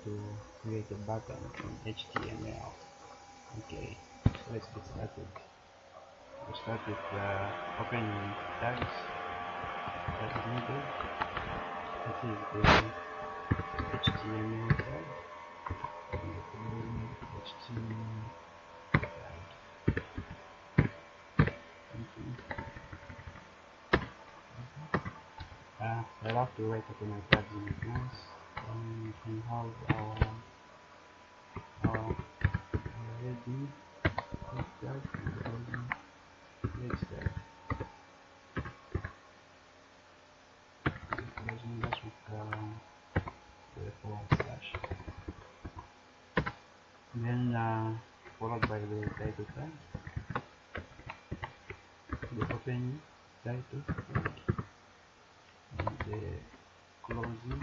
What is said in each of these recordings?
to create a button in HTML. Okay, so let's get started. We'll start with opening tags that is needed. This is the HTML tag and the following HTML tag. I'll have to write up my tags in advance. We can have our ready tag and closing next tag. Closing this with the forward slash. Then followed by the title tag, the opening title tag, and the closing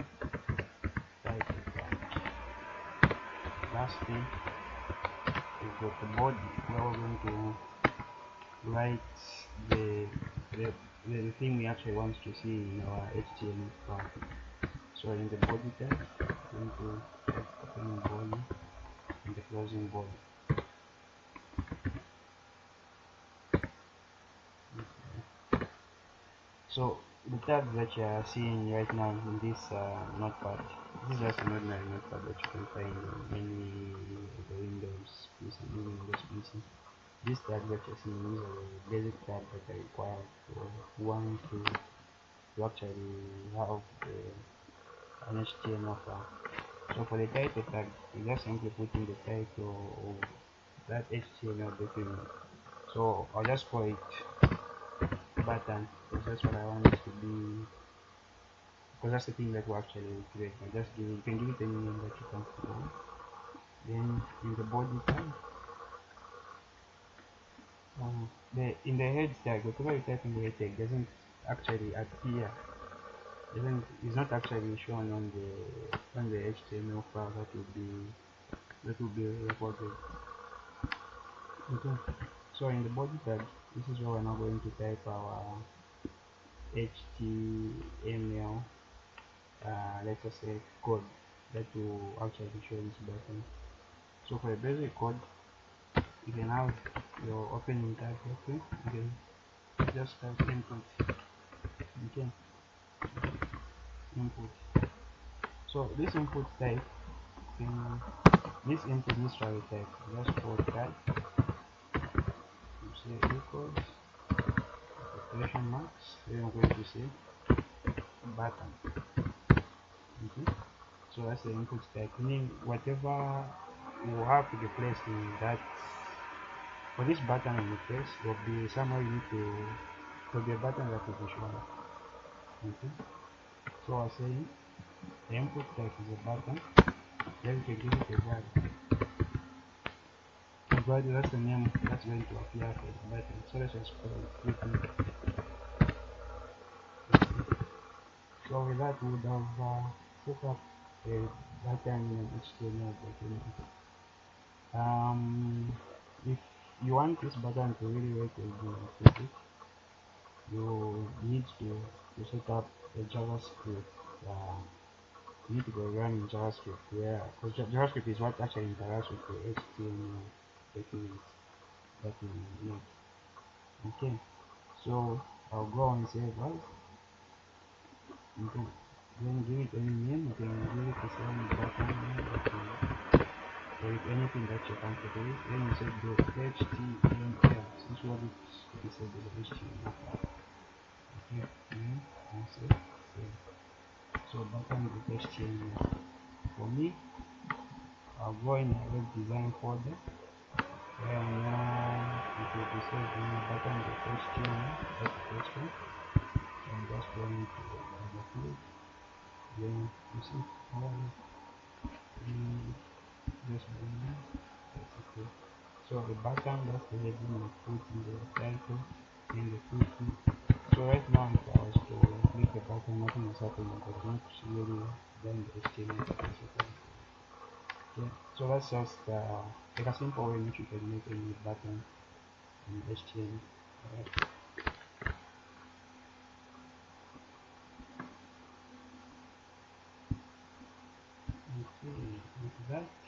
title tag. Lastly, we've got the body where we're going to write the thing we actually want to see in our HTML file. So in the body tag, we're going to type opening body and the closing body. So the tab that you are seeing right now in this notepad, this is just an ordinary notepad that you can find in any of the Windows PC, This tab that you're seeing is a basic tab that I require for one to actually have an HTML file. So for the title tag, you just simply put in the title of that HTML document. So I'll just call it button, because that's what I want it to be, because that's the thing that we actually create. You can give it any name that you comfortable with. Then in the body tag, in the head tag, whatever you type in the head tag doesn't actually appear, is not actually shown on the HTML file that will be recorded. Okay, so in the body tag, this is where we're now going to type our HTML let's just say code that will actually show this button. So for a basic code, you can have your opening tag. Okay, you can just type input. Okay, input. So this input type, this input initial type, just for tag, you say equals quotation marks, then I'm going to say button. Okay, so that's the input type, meaning whatever will have to be placed in that. For this button in the case, will be somewhere you need to be a button that will be shown. Okay, so I say the input type is a button, then we can give it a value. The value, that's the name that's going to appear for the button. So let's just call it flipping. So with that, we would have set up a button in HTML document. If you want this button to really work as you put it, you need to set up a JavaScript. You need to go run in JavaScript, because JavaScript is what actually interacts with the HTML document that you make. Okay, so I'll go and save as. Okay, then give it any name. You can give it the same button name, or if anything that you're comfortable with. Then you say the HTML. This is what it said in the HTML file. Okay, and save. So button with HTML. For me, I'll go in a web design folder, and now it will be saved in button with HTML. That's the first one. So I'm just going to double click. Then you see all just bring. That's okay. So the button, that's the heading I put in the title and the footing. So right now, if I was to click the button, nothing is happening because it's not really done the HTML. Okay, so that's just like a simple way in which you can make any button in HTML. Alright. Okay, Right?